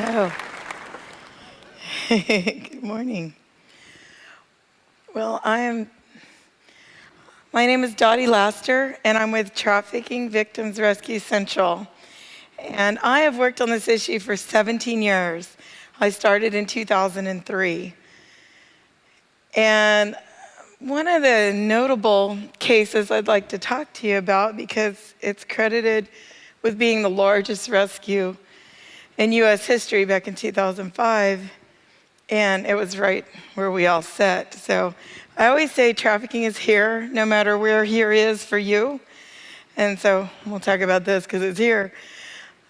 Hello. Good morning. Well, my name is Dottie Laster, and I'm with Trafficking Victims Rescue Central. And I have worked on this issue for 17 years. I started in 2003. And one of the notable cases I'd like to talk to you about, because it's credited with being the largest rescue in U.S. history back in 2005, and it was right where we all sat. So I always say trafficking is here, no matter where here is for you. And so we'll talk about this because it's here.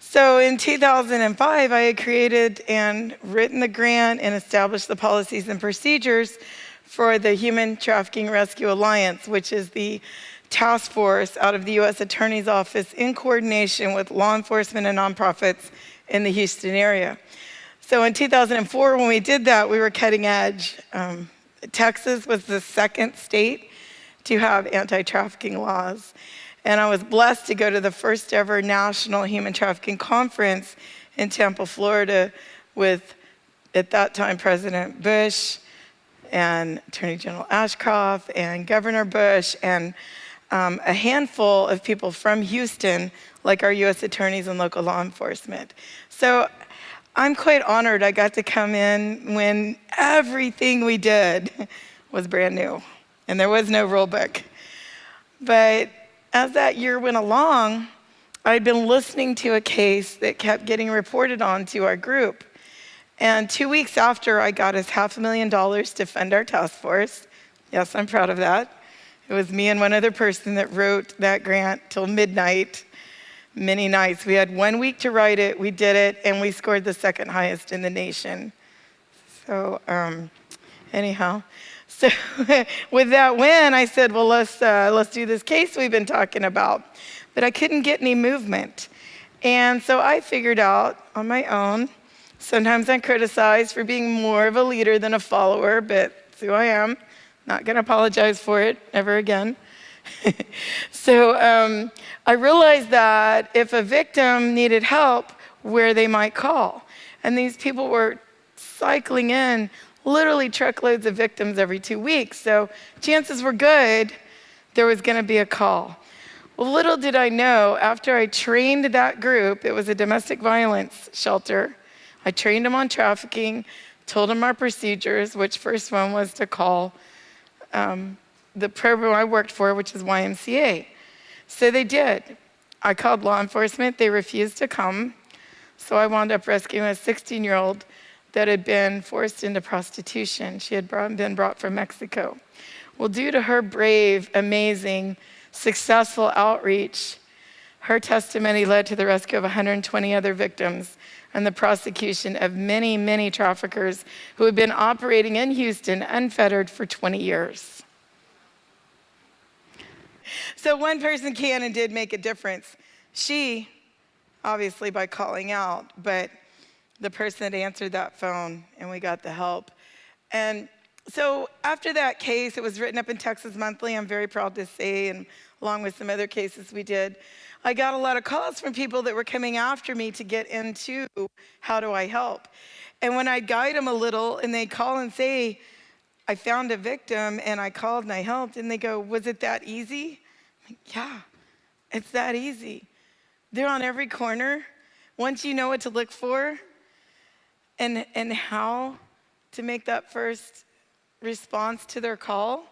So in 2005, I had created and written the grant and established the policies and procedures for the Human Trafficking Rescue Alliance, which is the task force out of the U.S. Attorney's Office in coordination with law enforcement and nonprofits in the Houston area. So in 2004, when we did that, we were cutting edge. Texas was the second state to have anti-trafficking laws. And I was blessed to go to the first ever National Human Trafficking Conference in Tampa, Florida, with, at that time, President Bush and Attorney General Ashcroft and Governor Bush and a handful of people from Houston, like our U.S. attorneys and local law enforcement. So I'm quite honored I got to come in when everything we did was brand new and there was no rule book. But as that year went along, I'd been listening to a case that kept getting reported on to our group. And 2 weeks after, I got us $500,000 to fund our task force. Yes, I'm proud of that. It was me and one other person that wrote that grant till midnight, many nights. We had 1 week to write it, we did it, and we scored the second highest in the nation. So anyhow, so with that win, I said, well, let's do this case we've been talking about. But I couldn't get any movement. And so I figured out on my own, sometimes I'm criticized for being more of a leader than a follower, but it's who I am. Not gonna apologize for it ever again. So I realized that if a victim needed help, where they might call. And these people were cycling in literally truckloads of victims every 2 weeks. So chances were good there was gonna be a call. Well, little did I know, after I trained that group, it was a domestic violence shelter. I trained them on trafficking, told them our procedures, which first one was to call the program I worked for, which is YMCA. So they did. I called law enforcement, they refused to come. So I wound up rescuing a 16-year-old that had been forced into prostitution. She had been brought from Mexico. Well, due to her brave, amazing, successful outreach, her testimony led to the rescue of 120 other victims and the prosecution of many, many traffickers who had been operating in Houston unfettered for 20 years. So one person can and did make a difference. She, obviously by calling out, but the person that answered that phone and we got the help. And so after that case, it was written up in Texas Monthly, I'm very proud to say, and along with some other cases we did, I got a lot of calls from people that were coming after me to get into how do I help. And when I'd guide them a little and they'd call and say, I found a victim and I called and I helped, and they go, was it that easy? I'm like, yeah, it's that easy. They're on every corner. Once you know what to look for and how to make that first response to their call,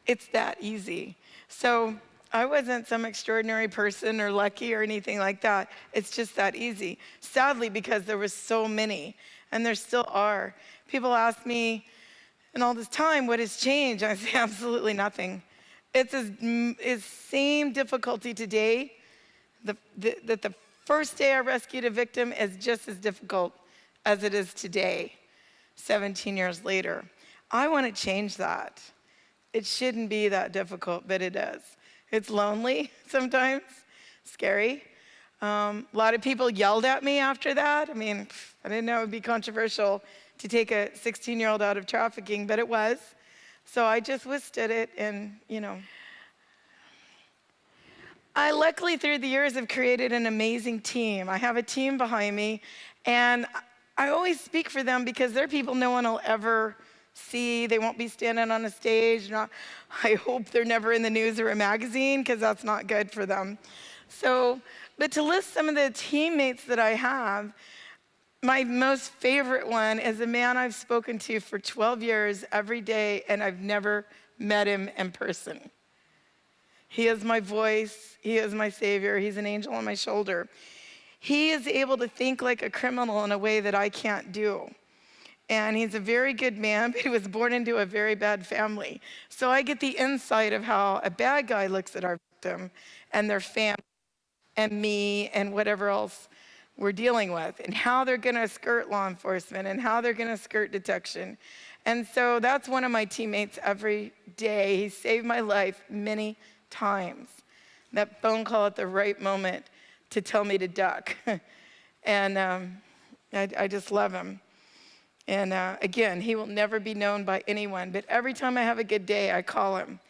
it's that easy. So I wasn't some extraordinary person or lucky or anything like that. It's just that easy. Sadly, because there was so many, and there still are. People ask me, in all this time, what has changed? I say, absolutely nothing. It's as same difficulty today. The first day I rescued a victim is just as difficult as it is today, 17 years later. I want to change that. It shouldn't be that difficult, but it is. It's lonely sometimes, scary. A lot of people yelled at me after that. I mean, I didn't know it would be controversial to take a 16-year-old out of trafficking, but it was. So I just withstood it and, I luckily through the years have created an amazing team. I have a team behind me, and I always speak for them because they're people no one will ever see. They won't be standing on a stage. I hope they're never in the news or a magazine because that's not good for them. So, but to list some of the teammates that I have, my most favorite one is a man I've spoken to for 12 years every day, and I've never met him in person. He is my voice. He is my savior. He's an angel on my shoulder. He is able to think like a criminal in a way that I can't do. And he's a very good man, but he was born into a very bad family. So I get the insight of how a bad guy looks at our victim and their family and me and whatever else we're dealing with, and how they're going to skirt law enforcement and how they're going to skirt detection. And so that's one of my teammates every day. He saved my life many times. That phone call at the right moment to tell me to duck. And I just love him. And again, he will never be known by anyone, but every time I have a good day, I call him.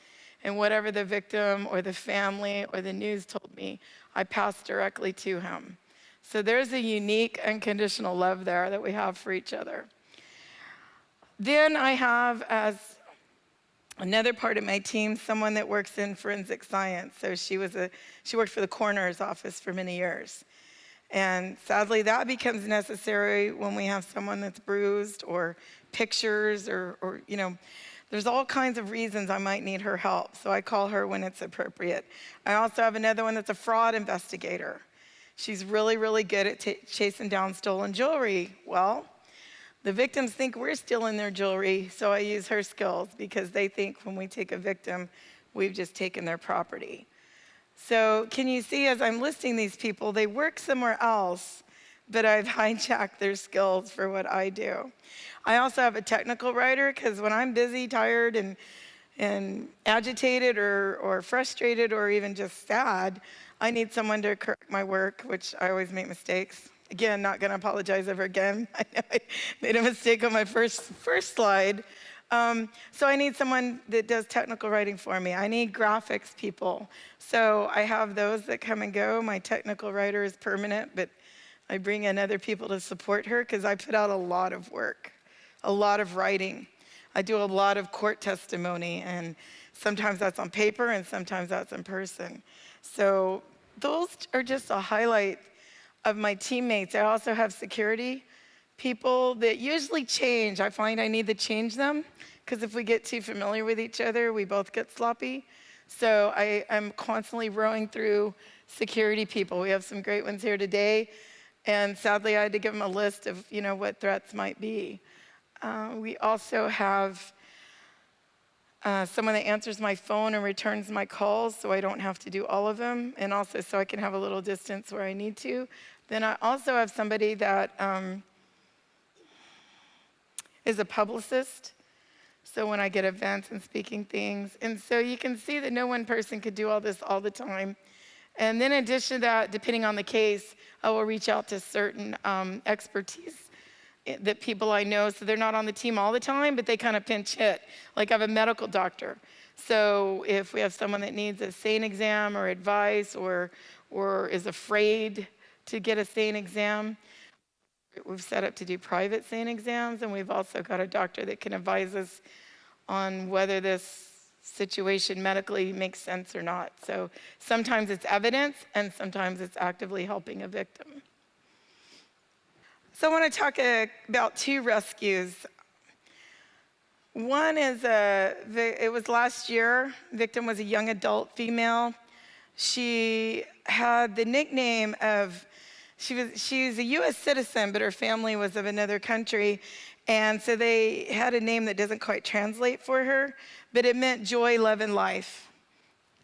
And whatever the victim or the family or the news told me, I pass directly to him. So there's a unique unconditional love there that we have for each other. Then I have, as another part of my team, someone that works in forensic science. So she worked for the coroner's office for many years. And sadly, that becomes necessary when we have someone that's bruised or pictures or there's all kinds of reasons I might need her help. So I call her when it's appropriate. I also have another one that's a fraud investigator. She's really, really good at chasing down stolen jewelry. Well, the victims think we're stealing their jewelry, so I use her skills because they think when we take a victim, we've just taken their property. So can you see, as I'm listing these people, they work somewhere else, but I've hijacked their skills for what I do. I also have a technical writer because when I'm busy, tired, and agitated or frustrated or even just sad, I need someone to correct my work, which I always make mistakes. Again, not going to apologize ever again. I know I made a mistake on my first slide. So I need someone that does technical writing for me. I need graphics people. So I have those that come and go. My technical writer is permanent, but I bring in other people to support her because I put out a lot of work, a lot of writing. I do a lot of court testimony, and sometimes that's on paper and sometimes that's in person. So those are just a highlight of my teammates. I also have security people that usually change. I find I need to change them because if we get too familiar with each other, we both get sloppy. So I'm constantly rowing through security people. We have some great ones here today, and sadly I had to give them a list of what threats might be. We also have someone that answers my phone and returns my calls so I don't have to do all of them, and also so I can have a little distance where I need to. Then I also have somebody that is a publicist, so when I get events and speaking things. And so you can see that no one person could do all this all the time. And then in addition to that, depending on the case, I will reach out to certain expertise that people I know, so they're not on the team all the time, but they kind of pinch hit. Like I have a medical doctor. So if we have someone that needs a SANE exam or advice or is afraid to get a SANE exam, we've set up to do private SANE exams, and we've also got a doctor that can advise us on whether this situation medically makes sense or not. So sometimes it's evidence, and sometimes it's actively helping a victim. So I want to talk about two rescues. One is, it was last year. Victim was a young adult female. She had the nickname of, she was a US citizen, but her family was of another country. And so they had a name that doesn't quite translate for her, but it meant joy, love, and life.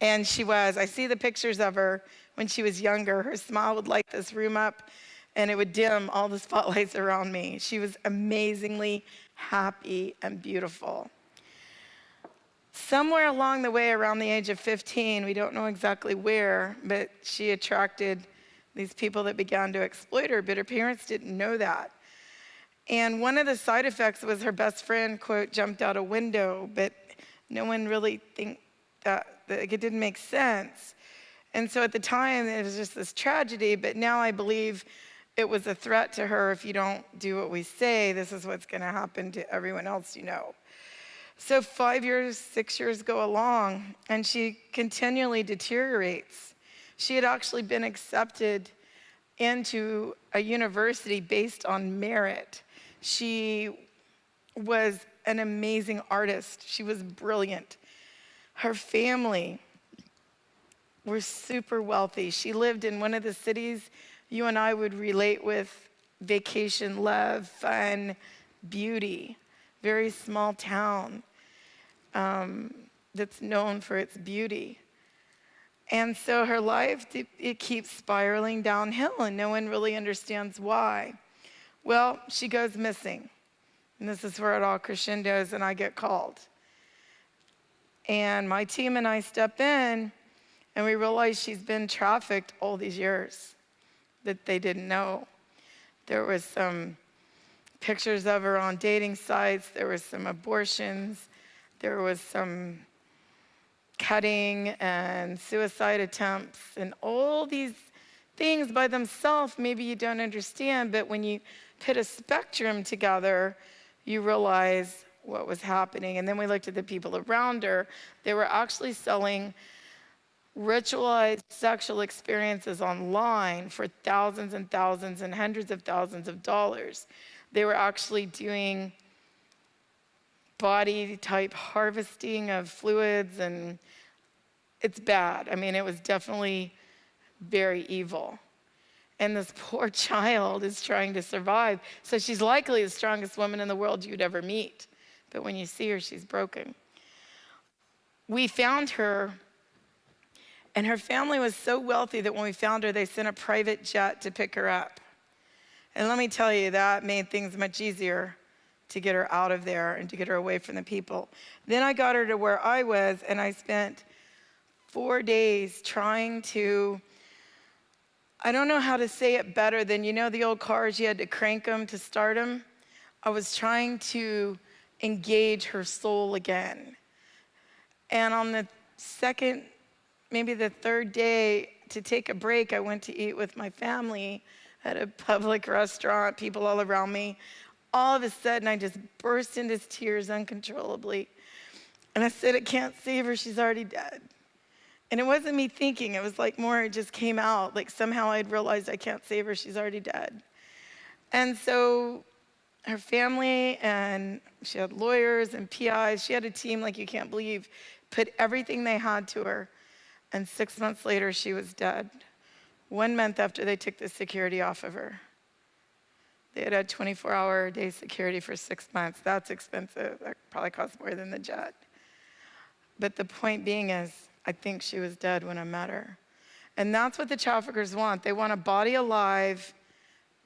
And she was. I see the pictures of her when she was younger. Her smile would light this room up, and it would dim all the spotlights around me. She was amazingly happy and beautiful. Somewhere along the way, around the age of 15, we don't know exactly where, but she attracted these people that began to exploit her, but her parents didn't know that. And one of the side effects was her best friend, quote, jumped out a window, but no one really think that it didn't make sense. And so at the time, it was just this tragedy, but now I believe it was a threat to her. If you don't do what we say, this is what's going to happen to everyone else you know. So 5 years, 6 years go along, and she continually deteriorates. She had actually been accepted into a university based on merit. She was an amazing artist. She was brilliant. Her family were super wealthy. She lived in one of the cities you and I would relate with: vacation, love, fun, beauty. Very small town that's known for its beauty. And so her life, it keeps spiraling downhill, and no one really understands why. Well, she goes missing. And this is where it all crescendos, and I get called. And my team and I step in, and we realize she's been trafficked all these years that they didn't know. There was some pictures of her on dating sites. There was some abortions. There was some cutting and suicide attempts, and all these things by themselves maybe you don't understand, but when you put a spectrum together, you realize what was happening. And then we looked at the people around her. They were actually selling ritualized sexual experiences online for thousands and thousands and hundreds of thousands of dollars. They were actually doing body type harvesting of fluids, and it's bad. I mean, it was definitely very evil. And this poor child is trying to survive. So she's likely the strongest woman in the world you'd ever meet. But when you see her, she's broken. We found her, and her family was so wealthy that when we found her, they sent a private jet to pick her up. And let me tell you, that made things much easier to get her out of there and to get her away from the people. Then I got her to where I was, and I spent 4 days trying to, I don't know how to say it better than, you know, the old cars, you had to crank them to start them? I was trying to engage her soul again. And on the second, maybe the third day, to take a break, I went to eat with my family at a public restaurant, people all around me. All of a sudden, I just burst into tears uncontrollably. And I said, I can't save her, she's already dead. And it wasn't me thinking, it was like more, it just came out. Like somehow I'd realized I can't save her, she's already dead. And so her family, and she had lawyers and PIs, she had a team like you can't believe, put everything they had to her. And 6 months later, she was dead. 1 month after they took the security off of her. They had 24-hour-a-day security for 6 months. That's expensive. That probably cost more than the jet. But the point being is, I think she was dead when I met her. And that's what the traffickers want. They want a body alive,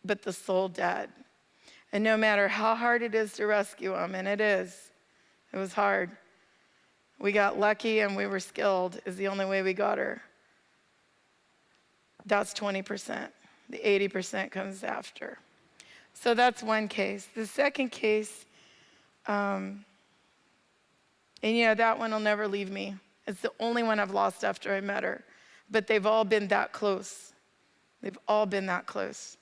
but the soul dead. And no matter how hard it is to rescue them, and it was hard. We got lucky and we were skilled, is the only way we got her. That's 20%. The 80% comes after. So that's one case. The second case, and you know, that one will never leave me. It's the only one I've lost after I met her. But they've all been that close. They've all been that close.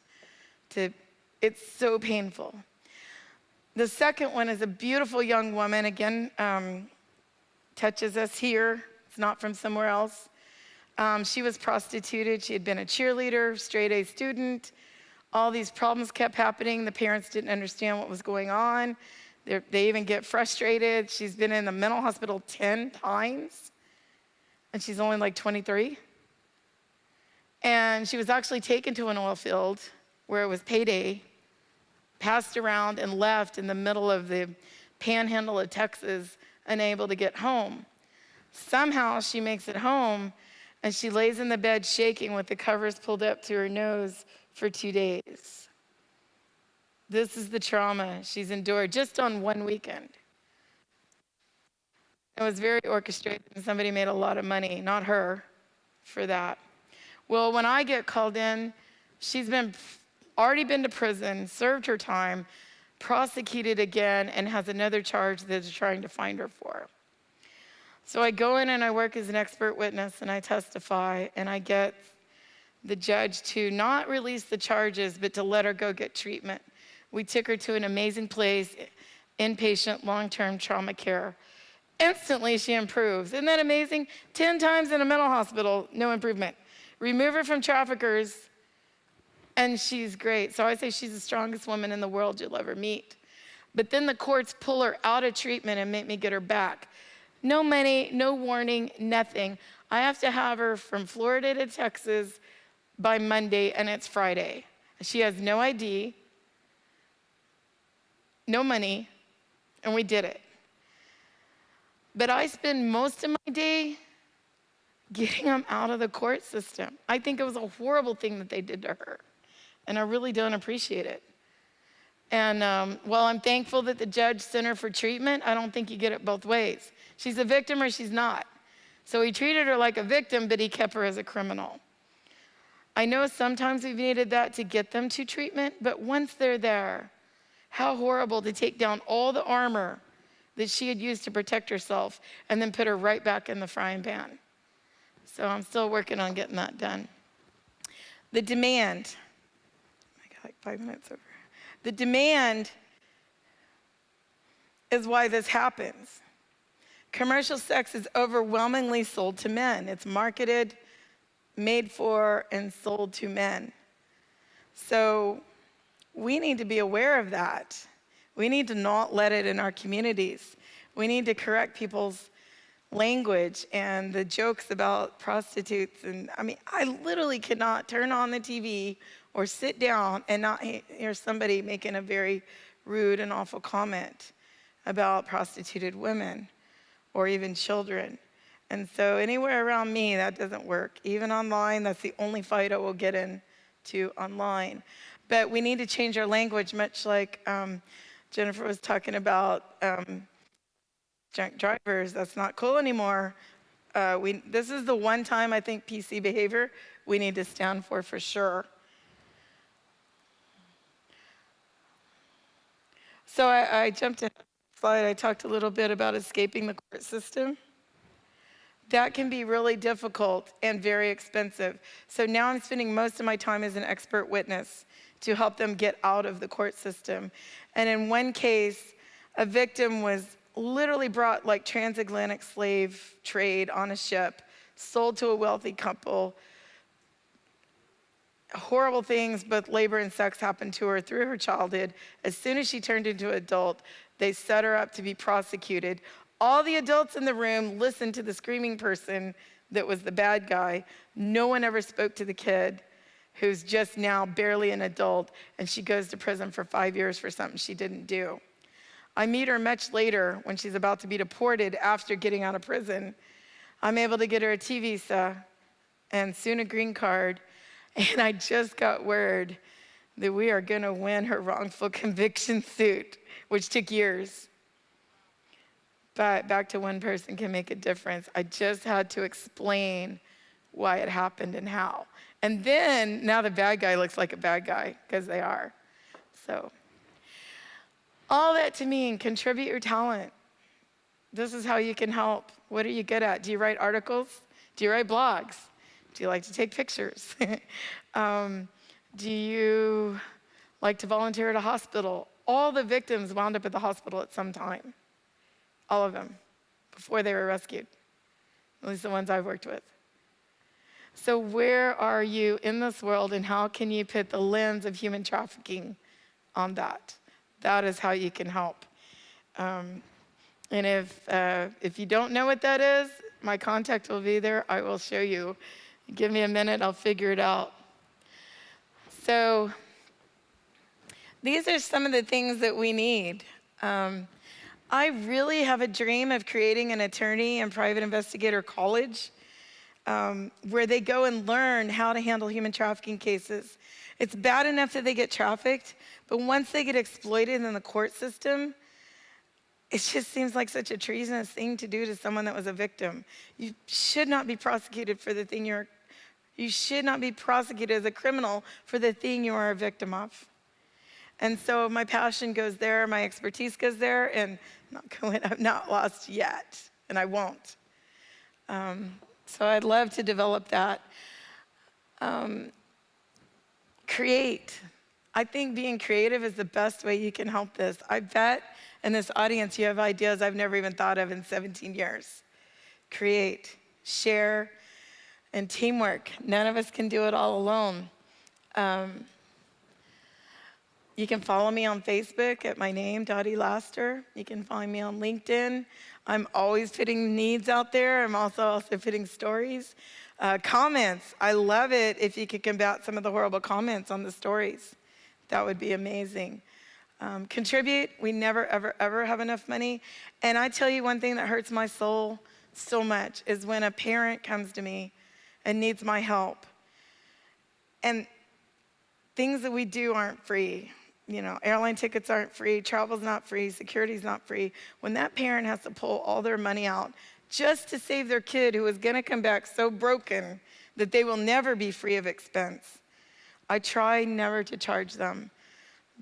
It's so painful. The second one is a beautiful young woman, again, touches us here. It's not from somewhere else. She was prostituted. She had been a cheerleader, straight A student. All these problems kept happening. The parents didn't understand what was going on. They even get frustrated. She's been in the mental hospital 10 times, and she's only like 23. And she was actually taken to an oil field where it was payday, passed around and left in the middle of the panhandle of Texas, unable to get home. Somehow she makes it home, and she lays in the bed shaking with the covers pulled up to her nose for 2 days. This is the trauma she's endured just on one weekend. It was very orchestrated, and somebody made a lot of money, not her, for that. Well, when I get called in, she's already been to prison, served her time, prosecuted again, and has another charge that they're trying to find her for. So I go in and I work as an expert witness, and I testify, and I get the judge to not release the charges, but to let her go get treatment. We took her to an amazing place, inpatient long-term trauma care. Instantly, she improves. Isn't that amazing? 10 times in a mental hospital, no improvement. Remove her from traffickers, and she's great. So I say she's the strongest woman in the world you'll ever meet. But then the courts pull her out of treatment and make me get her back. No money, no warning, nothing. I have to have her from Florida to Texas by Monday, and it's Friday. She has no ID, no money, and we did it. But I spend most of my day getting them out of the court system. I think it was a horrible thing that they did to her, and I really don't appreciate it. And while I'm thankful that the judge sent her for treatment, I don't think you get it both ways. She's a victim or she's not. So he treated her like a victim, but he kept her as a criminal. I know sometimes we've needed that to get them to treatment, but once they're there, how horrible to take down all the armor that she had used to protect herself and then put her right back in the frying pan. So I'm still working on getting that done. The demand. I got like 5 minutes over. The demand is why this happens. Commercial sex is overwhelmingly sold to men. It's marketed, made for, and sold to men. So we need to be aware of that. We need to not let it in our communities. We need to correct people's language and the jokes about prostitutes. And I mean, I literally cannot turn on the TV or sit down and not hear somebody making a very rude and awful comment about prostituted women or even children. And so anywhere around me, that doesn't work. Even online, that's the only fight I will get into online. But we need to change our language, much like Jennifer was talking about drunk drivers. That's not cool anymore. This is the one time I think PC behavior we need to stand for sure. So I jumped in a slide. I talked a little bit about escaping the court system. That can be really difficult and very expensive. So now I'm spending most of my time as an expert witness to help them get out of the court system. And in one case, a victim was literally brought like transatlantic slave trade on a ship, sold to a wealthy couple. Horrible things, both labor and sex, happened to her through her childhood. As soon as she turned into an adult, they set her up to be prosecuted. All the adults in the room listened to the screaming person that was the bad guy. No one ever spoke to the kid who's just now barely an adult, and she goes to prison for 5 years for something she didn't do. I meet her much later when she's about to be deported after getting out of prison. I'm able to get her a T visa and soon a green card. And I just got word that we are going to win her wrongful conviction suit, which took years. But back to one person can make a difference. I just had to explain why it happened and how. And then now the bad guy looks like a bad guy, because they are. So all that to mean, contribute your talent. This is how you can help. What are you good at? Do you write articles? Do you write blogs? Do you like to take pictures? Do you like to volunteer at a hospital? All the victims wound up at the hospital at some time. All of them, before they were rescued. At least the ones I've worked with. So where are you in this world, and how can you put the lens of human trafficking on that? That is how you can help. And if you don't know what that is, my contact will be there. I will show you. Give me a minute, I'll figure it out. So these are some of the things that we need. I really have a dream of creating an attorney and private investigator college where they go and learn how to handle human trafficking cases. It's bad enough that they get trafficked, but once they get exploited in the court system, it just seems like such a treasonous thing to do to someone that was a victim. You should not be prosecuted for the thing you should not be prosecuted as a criminal for the thing you are a victim of. And so my passion goes there, my expertise goes there, and I'm not lost yet, and I won't. So I'd love to develop that. Create. I think being creative is the best way you can help this. I bet in this audience you have ideas I've never even thought of in 17 years. Create, share, and teamwork. None of us can do it all alone. You can follow me on Facebook at my name, Dottie Laster. You can find me on LinkedIn. I'm always putting needs out there. I'm also putting stories. Comments. I love it if you could combat some of the horrible comments on the stories. That would be amazing. Contribute. We never, ever, ever have enough money. And I tell you one thing that hurts my soul so much is when a parent comes to me and needs my help. And things that we do aren't free. You know, airline tickets aren't free, travel's not free, security's not free. When that parent has to pull all their money out just to save their kid who is gonna come back so broken that they will never be free of expense, I try never to charge them,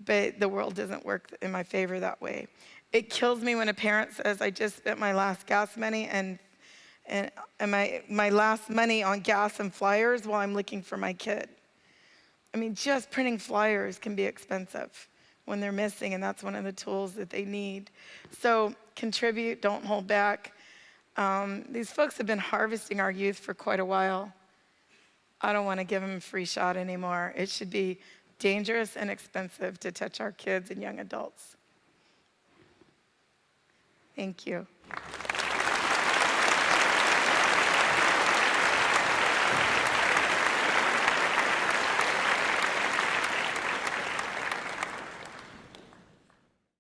but the world doesn't work in my favor that way. It kills me when a parent says, I just spent my last gas money and my last money on gas and flyers while I'm looking for my kid. I mean, just printing flyers can be expensive when they're missing, and that's one of the tools that they need. So contribute, don't hold back. These folks have been harvesting our youth for quite a while. I don't want to give them a free shot anymore. It should be dangerous and expensive to touch our kids and young adults. Thank you.